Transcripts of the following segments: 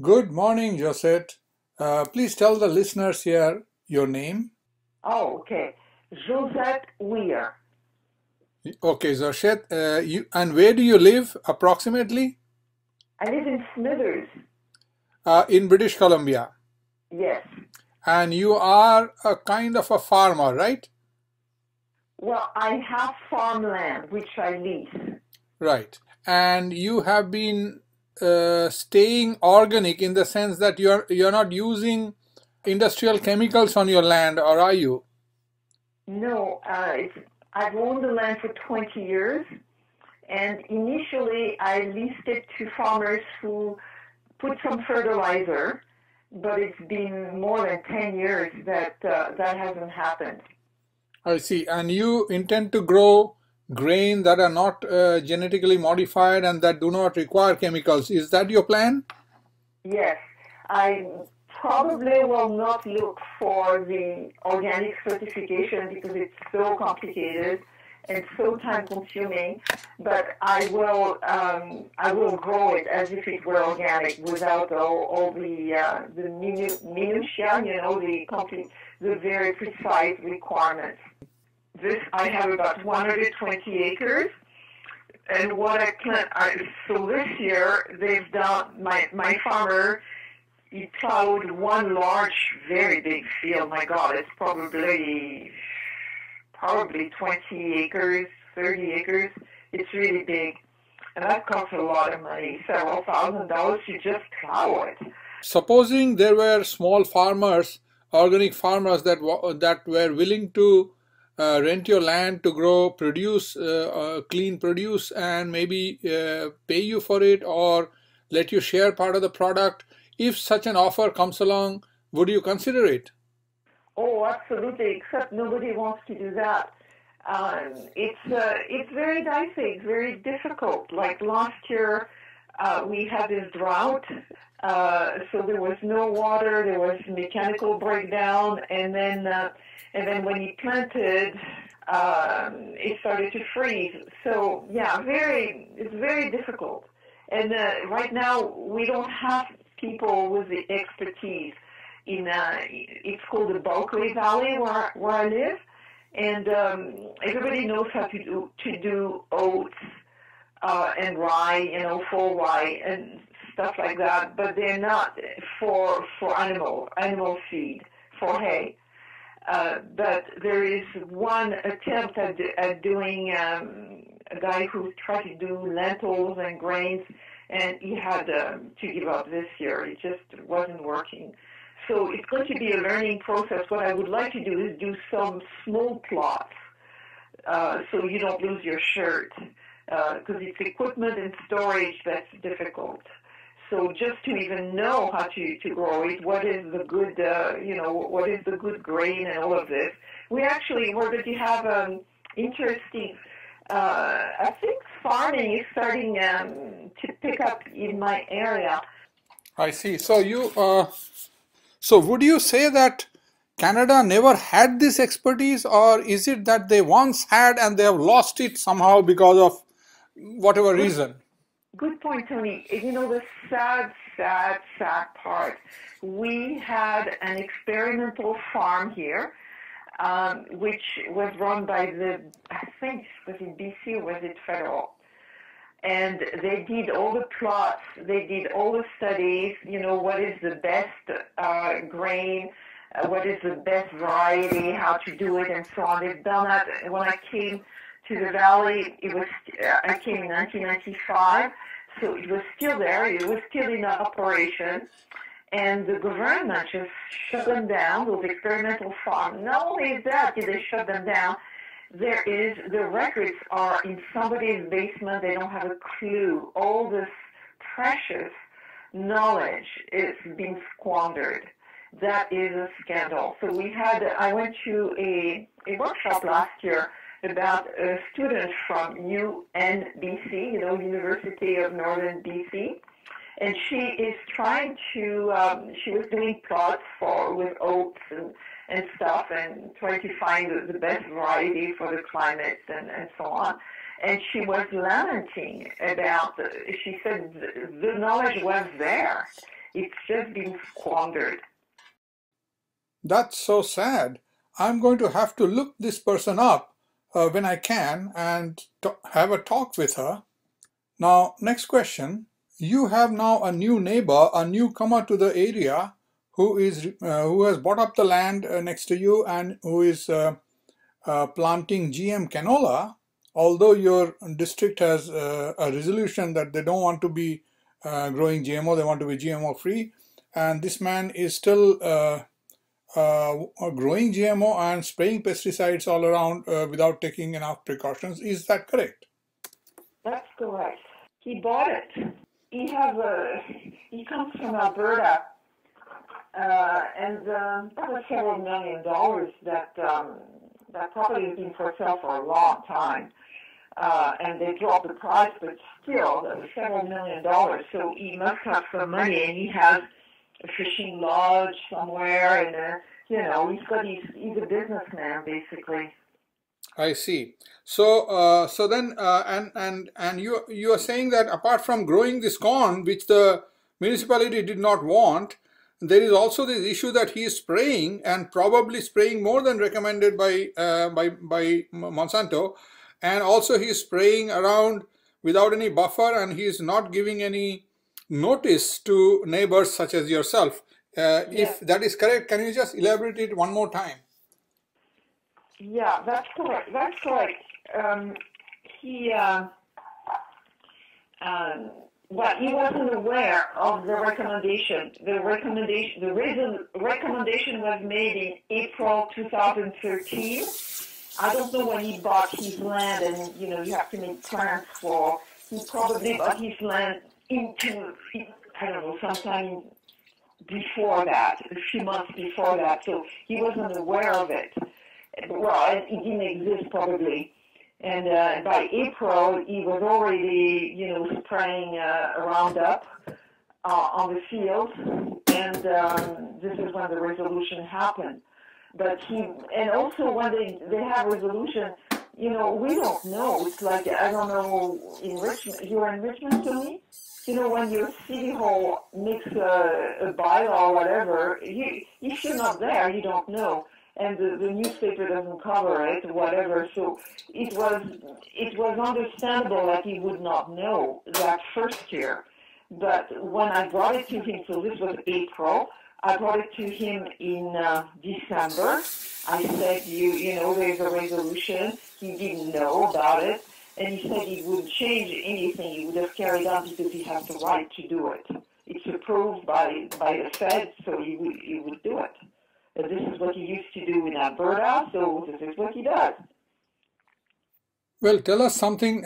Good morning, Josette. Please tell the listeners here your name. Oh, okay. Josette Wier. Okay, Josette, and where do you live approximately? I live in Smithers. In British Columbia. Yes. And you are a kind of a farmer, right? Well, I have farmland which I lease. Right. And you have been staying organic in the sense that you're not using industrial chemicals on your land, or are you? No, I've owned the land for 20 years, and initially I leased it to farmers who put some fertilizer, but it's been more than 10 years that that hasn't happened. I see. And you intend to grow grain that are not genetically modified and that do not require chemicals. Is that your plan? Yes, I probably will not look for the organic certification because it's so complicated and so time consuming, but I will grow it as if it were organic without all the minutia, the very precise requirements. This, I have about 120 acres. And what I plant, so this year they've done, my farmer, he plowed one large, very big field. My God, it's probably 20 acres, 30 acres. It's really big. And that costs a lot of money, several $1,000s to just plow it. Supposing there were small farmers, organic farmers that were willing to rent your land to grow produce, clean produce, and maybe pay you for it or let you share part of the product. If such an offer comes along, would you consider it? Oh, absolutely. Except nobody wants to do that. It's very dicey. It's very difficult. Like last year, we had this drought, so there was no water. There was mechanical breakdown, and then when he planted, it started to freeze. So yeah, it's very difficult. And right now, we don't have people with the expertise it's called the Bulkley Valley where I live, and everybody knows how to do oats and rye, full rye and stuff like that, but they're not for animal feed for hay. But there is one attempt at doing a guy who tried to do lentils and grains, and he had to give up this year. It just wasn't working. So it's going to be a learning process. What I would like to do is do some small plots so you don't lose your shirt because it's equipment and storage that's difficult. So just to even know how to grow it, what is the good, what is the good grain and all of this. We're going to have interesting, I think farming is starting to pick up in my area. I see. So would you say that Canada never had this expertise, or is it that they once had and they have lost it somehow because of whatever Good reason? Good point, Tony. The sad part. We had an experimental farm here, which was run by I think, was it BC or was it federal? And they did all the plots, they did all the studies, what is the best grain, what is the best variety, how to do it, and so on. They've done that. When I came to the valley, I came in 1995, so it was still there, it was still in operation, and the government just shut them down, those experimental farms. Not only is that, did they shut them down, the records are in somebody's basement, they don't have a clue. All this precious knowledge is being squandered. That is a scandal. So I went to a workshop last year about a student from UNBC, University of Northern BC, and she is trying to, she was doing plots with oats and stuff and trying to find the best variety for the climate and so on. And she was lamenting about, she said the knowledge was there. It's just been squandered. That's so sad. I'm going to have to look this person up when I can and have a talk with her. Now, next question. You have now a new neighbor, a newcomer to the area who has bought up the land next to you and who is planting GM canola, although your district has a resolution that they don't want to be growing GMO, they want to be GMO free, and this man is still growing GMO and spraying pesticides all around without taking enough precautions. Is that correct? That's correct. He bought it. He comes from Alberta, and that was several $1 million that property has been for sale for a long time. And they dropped the price, but still, that was several $1 million. So he must have some money, and he has a fishing lodge somewhere, and he's a businessman basically. I see. So, and you are saying that apart from growing this corn, which the municipality did not want, there is also this issue that he is spraying and probably spraying more than recommended by Monsanto, and also he is spraying around without any buffer, and he is not giving any notice to neighbors such as yourself. If that is correct, can you just elaborate it one more time? Yeah, that's correct. That's correct. He wasn't aware of the recommendation. The recommendation was made in April 2013. I don't know when he bought his land, and you have to make plans for. He probably bought his land sometime before that, a few months before that. So he wasn't aware of it. Well, it didn't exist probably. And by April, he was already, spraying Roundup on the field. And this is when the resolution happened. But and also when they have resolution, we don't know. It's like, I don't know, in Richmond, you're in Richmond to me? When your city hall makes a bylaw or whatever, if you're not there, you don't know. And the newspaper doesn't cover it, whatever. So it was understandable that he would not know that first year. But when I brought it to him, so this was April, I brought it to him in December. I said, there's a resolution. He didn't know about it. And he said he wouldn't change anything. He would have carried on because he has the right to do it. It's approved by the Fed, so he would do it. This is what he used to do in Alberta, so this is what he does. Well, tell us something,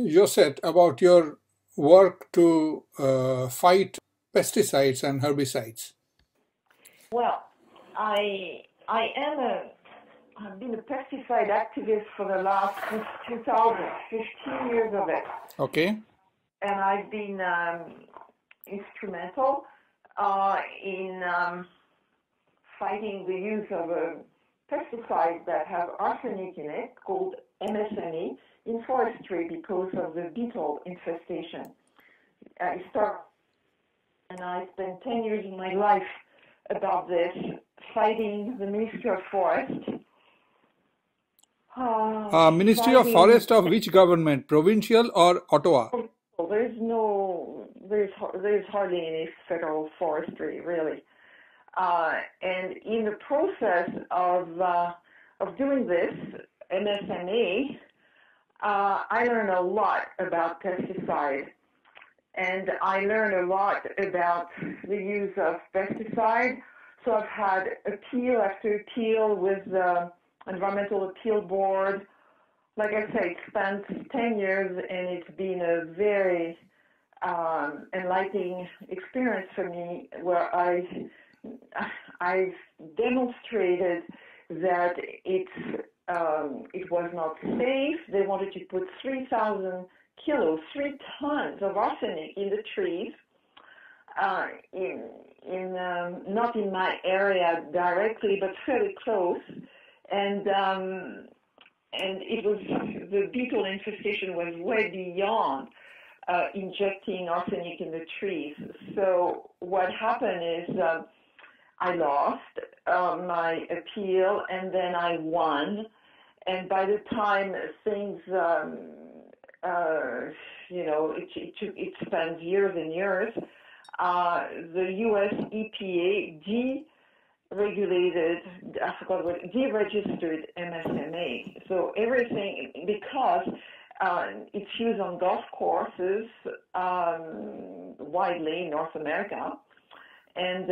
Josette, about your work to fight pesticides and herbicides. Well, I've been a pesticide activist for the last 15 years of it. Okay. And I've been instrumental in fighting the use of a pesticide that has arsenic in it called MSME in forestry because of the beetle infestation. I spent 10 years of my life about this, fighting the Ministry of Forest. Ministry of Forest of which government, provincial or Ottawa? There's hardly any federal forestry, really. And in the process of doing this, MSME, I learned a lot about pesticide. And I learned a lot about the use of pesticide. So I've had appeal after appeal with the Environmental Appeal Board. Like I say, it spent 10 years, and it's been a very enlightening experience for me, where I've demonstrated that it was not safe. They wanted to put 3,000 kilos, 3 tons of arsenic in the trees, not in my area directly, but fairly close, and it was, the beetle infestation was way beyond injecting arsenic in the trees. So what happened is I lost my appeal, and then I won. And by the time things, it spans years and years, the U.S. EPA deregistered MSMA. So everything, because it's used on golf courses widely in North America, and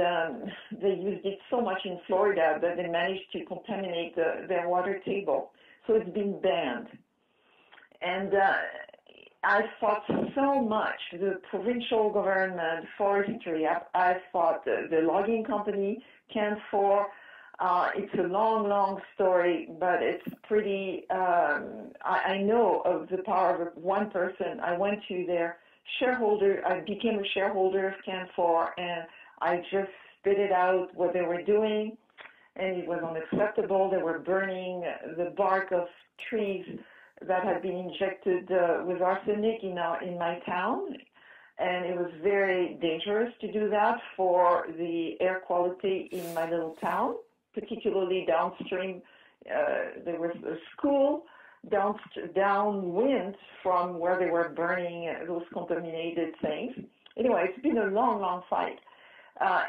they used it so much in Florida that they managed to contaminate their water table. So it's been banned. And I fought so much, the provincial government, forestry, I fought the logging company, Canfor. It's a long, long story, but it's pretty, I know of the power of one person. I went to their shareholder, I became a shareholder of Canfor, and I just spit it out what they were doing, and it was unacceptable. They were burning the bark of trees that had been injected with arsenic in my town, and it was very dangerous to do that for the air quality in my little town, particularly downstream. There was a school downwind from where they were burning those contaminated things. Anyway, it's been a long, long fight.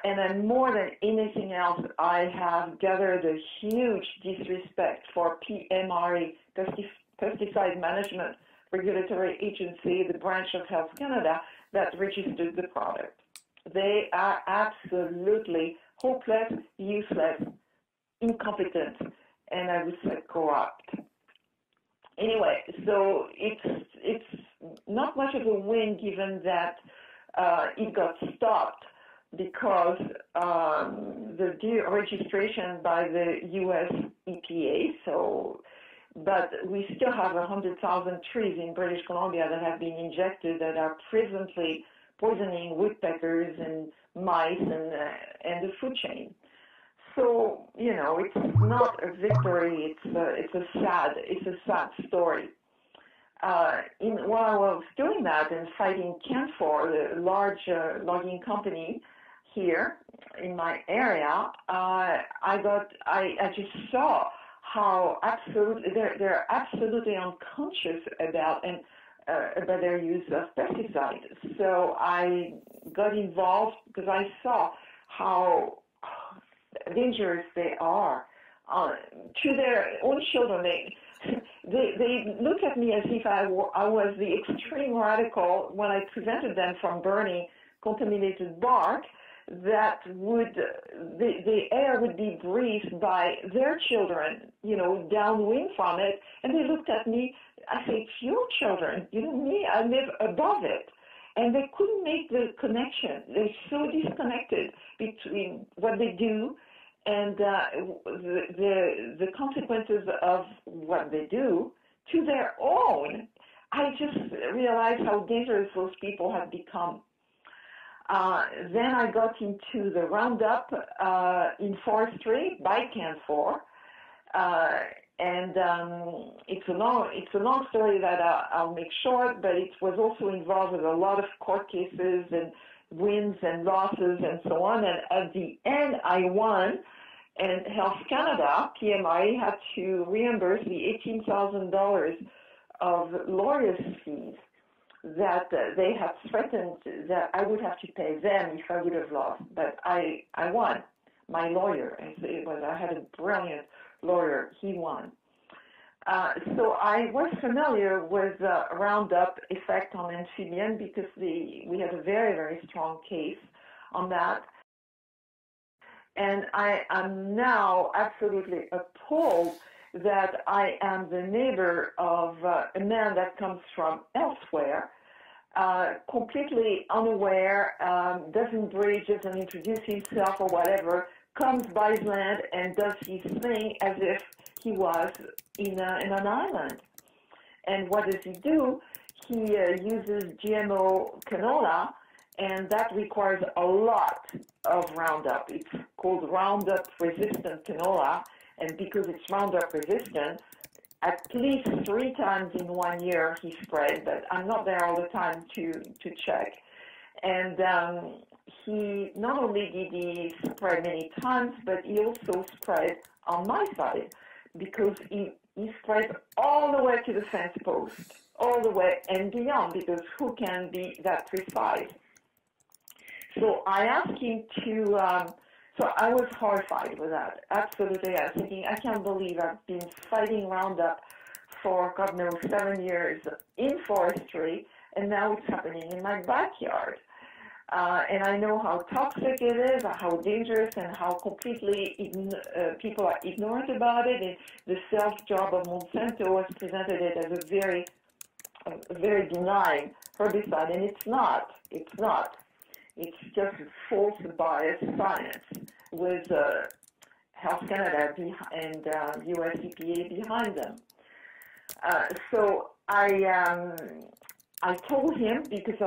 And then more than anything else, I have gathered a huge disrespect for PMRA, Pesticide Management Regulatory Agency, the branch of Health Canada that registered the product. They are absolutely hopeless, useless, incompetent, and I would say corrupt. Anyway, so it's not much of a win given that it got stopped because the deregistration by the U.S. EPA. So, but we still have 100,000 trees in British Columbia that have been injected that are presently poisoning woodpeckers and mice and the food chain. So it's not a victory. It's a sad story. While I was doing that and fighting Canfor, the large logging company here in my area, I just saw how they're absolutely unconscious about their use of pesticides. So I got involved because I saw how dangerous they are to their own children. They look at me as if I was the extreme radical when I prevented them from burning contaminated bark that the air would be breathed by their children, downwind from it. And they looked at me, I say, it's your children, me, I live above it. And they couldn't make the connection. They're so disconnected between what they do and the consequences of what they do to their own. I just realized how dangerous those people have become. Then I got into the Roundup in forestry by Canfor, and it's a long story that I'll make short, but it was also involved with a lot of court cases and wins and losses and so on. And at the end, I won, and Health Canada, PMI, had to reimburse the $18,000 of lawyers' fees that they had threatened that I would have to pay them if I would have lost. But I won. My lawyer, I had a brilliant lawyer, he won. So I was familiar with Roundup effect on amphibian because we had a very, very strong case on that. And I am now absolutely appalled that I am the neighbor of a man that comes from elsewhere, completely unaware, doesn't breed, doesn't introduce himself or whatever, comes, buys land, and does his thing as if he was in an island. And what does he do? He uses GMO canola, and that requires a lot of Roundup. It's called Roundup resistant canola, and because it's Roundup resistant, at least 3 times in 1 year he sprayed, but I'm not there all the time to check. And he not only did he spray many times, but he also sprayed on my side, because he sprayed all the way to the fence post, all the way and beyond, because who can be that precise? So I asked him to, so I was horrified with that, absolutely. I was thinking, I can't believe I've been fighting Roundup for, God knows, 7 years in forestry, and now it's happening in my backyard. And I know how toxic it is, how dangerous, and how completely people are ignorant about it. And the self-job of Monsanto has presented it as a very benign herbicide, and it's not. It's not. It's just false biased science with Health Canada and US EPA behind them. So I told him, because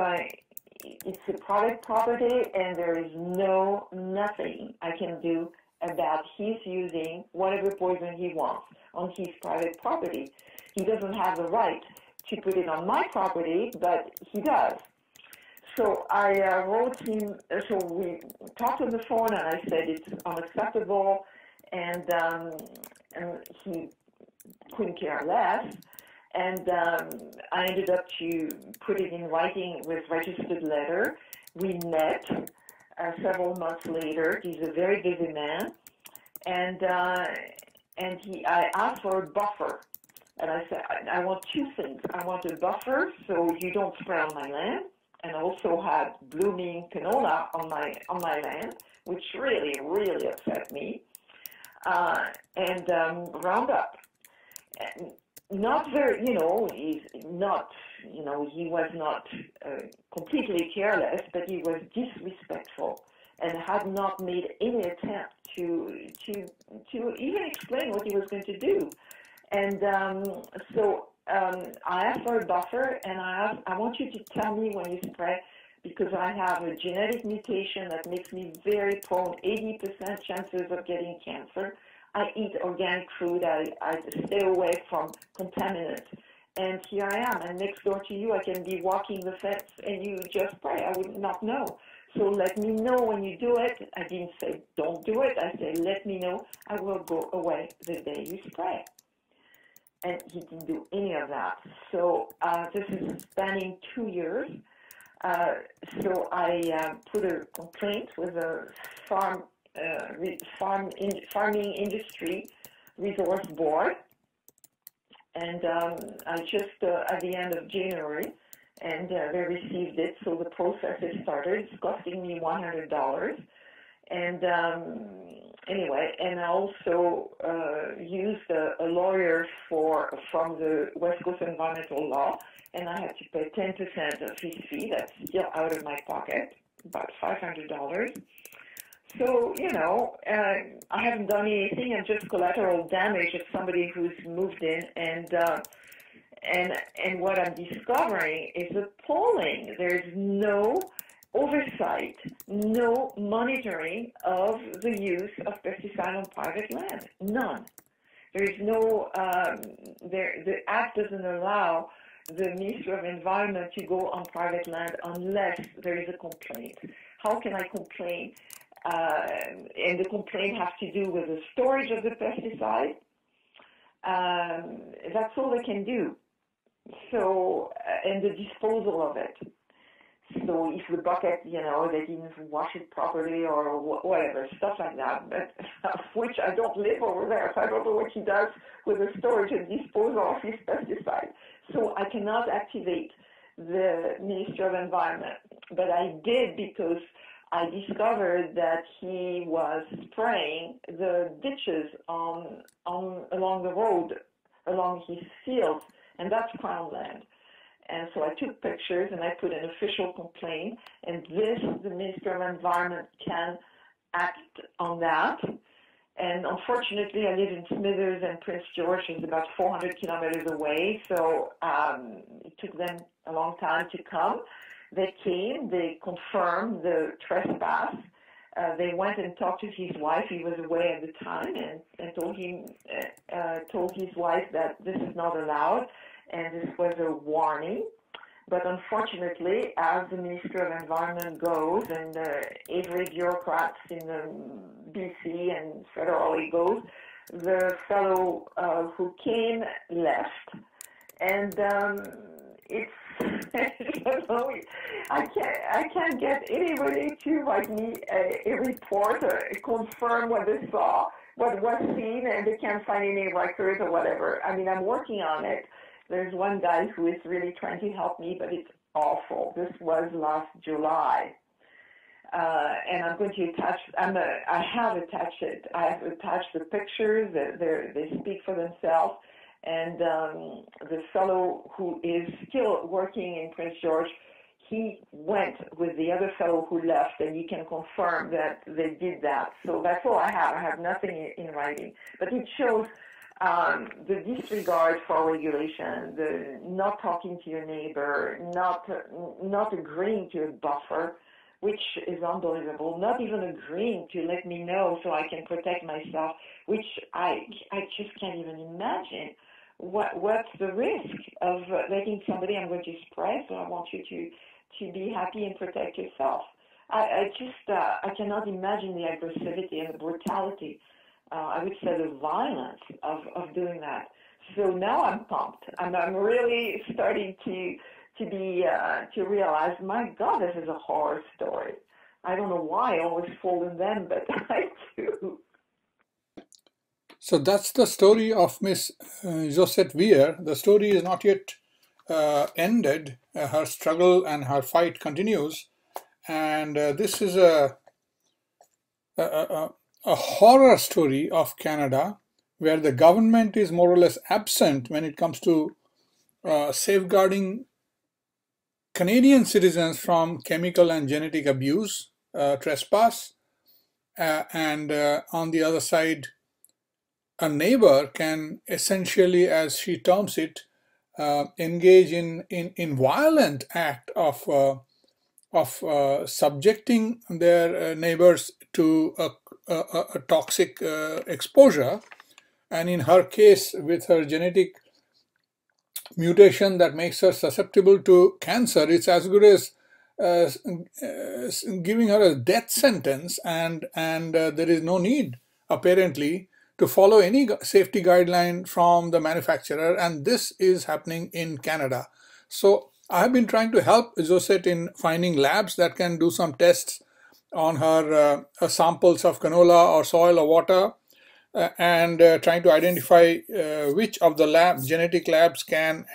it's a private property and there is nothing I can do about his using whatever poison he wants on his private property. He doesn't have the right to put it on my property, but he does. So I wrote him, so we talked on the phone, and I said it's unacceptable, and he couldn't care less. And I ended up to put it in writing with registered letter. We met several months later. He's a very busy man, and I asked for a buffer. And I said, I want 2 things. I want a buffer so you don't spray on my land, and I also had blooming canola on my land, which really, really upset me. And Roundup. And not very, he's not, he was not completely careless, but he was disrespectful and had not made any attempt to even explain what he was going to do. And so I asked for a buffer, and I want you to tell me when you spray, because I have a genetic mutation that makes me very prone, 80% chances of getting cancer. I eat organic food. I stay away from contaminants. And here I am, and next door to you, I can be walking the fence, and you just spray. I would not know. So let me know when you do it. I didn't say don't do it. I said let me know. I will go away the day you spray. And he didn't do any of that. So this is spanning 2 years. So I put a complaint with a farming industry resource board, and I just at the end of January, and they received it. So the process is started. It's costing me $100, and anyway, and I also used a lawyer from the West Coast Environmental Law, and I had to pay 10% of his fee. That's still out of my pocket, about $500. So, I haven't done anything. I'm just collateral damage of somebody who's moved in, and what I'm discovering is appalling. There's no oversight, no monitoring of the use of pesticide on private land. None. There is no, the Act doesn't allow the Ministry of Environment to go on private land unless there is a complaint. How can I complain? And the complaint has to do with the storage of the pesticide. That's all they can do. So, and the disposal of it. So if the bucket, they didn't wash it properly or whatever, stuff like that, but of which I don't live over there, so I don't know what he does with the storage and disposal of his pesticide. So I cannot activate the Ministry of Environment, but I did because I discovered that he was spraying the ditches along the road, along his fields, and that's Crown land. And so I took pictures and I put an official complaint, and the Ministry of Environment can act on that. And unfortunately, I live in Smithers, and Prince George is about 400 kilometers away, so it took them a long time to come. They came, they confirmed the trespass, they went and talked to his wife. He was away at the time, and told his wife that this is not allowed, and this was a warning. But unfortunately, as the Minister of Environment goes, and every bureaucrats in the BC and federally goes, the fellow who came left, and it's I can't get anybody to write me a report or confirm what they saw, what was seen, and they can't find any records or whatever. I mean, I'm working on it. There's one guy who is really trying to help me, but it's awful. This was last July. And I'm going to attach, I have attached it. I have attached the pictures. They speak for themselves. And the fellow who is still working in Prince George, he went with the other fellow who left, and he can confirm that they did that. So that's all I have. I have nothing in writing. But it shows the disregard for regulation, the not talking to your neighbor, not agreeing to a buffer, which is unbelievable, not even agreeing to let me know so I can protect myself, which I just can't even imagine. What's the risk of letting somebody, I'm going to spread, so I want you to be happy and protect yourself. I cannot imagine the aggressivity and the brutality, I would say the violence of doing that. So now I'm pumped. I'm really starting to realize, my God, this is a horror story. I don't know why I always fall in them, but I do. So that's the story of Miss Josette Wier. The story is not yet ended. Her struggle and her fight continues. And this is a horror story of Canada, where the government is more or less absent when it comes to safeguarding Canadian citizens from chemical and genetic abuse, trespass, and on the other side, a neighbor can essentially, as she terms it, engage in violent act of subjecting their neighbors to a toxic exposure. And in her case, with her genetic mutation that makes her susceptible to cancer, it's as good as giving her a death sentence, and there is no need, apparently, to follow any safety guideline from the manufacturer, and this is happening in Canada. So I have been trying to help Josette in finding labs that can do some tests on her samples of canola or soil or water, and trying to identify which of the genetic labs can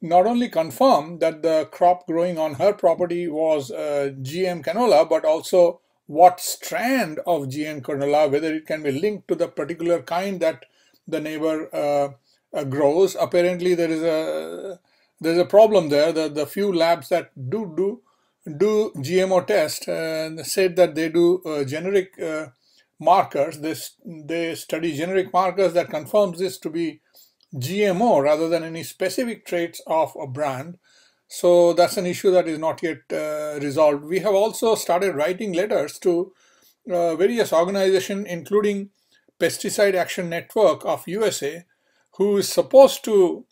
not only confirm that the crop growing on her property was GM canola, but also what strand of GM canola, whether it can be linked to the particular kind that the neighbor grows. Apparently, there's a problem there. The few labs that do GMO test said that they do generic markers. They study generic markers that confirms this to be GMO rather than any specific traits of a brand. So that's an issue that is not yet resolved. We have also started writing letters to various organizations, including Pesticide Action Network of USA, who is supposed to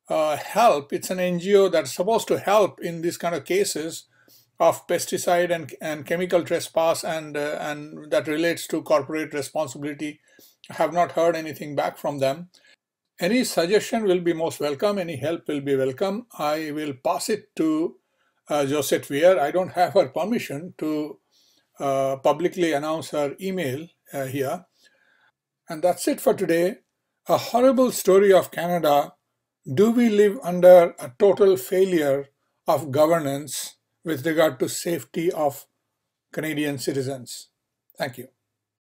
help. It's an NGO that's supposed to help in these kind of cases of pesticide and chemical trespass, and that relates to corporate responsibility. I have not heard anything back from them. Any suggestion will be most welcome. Any help will be welcome. I will pass it to Josette Wier. I don't have her permission to publicly announce her email here. And that's it for today. A horrible story of Canada. Do we live under a total failure of governance with regard to safety of Canadian citizens? Thank you.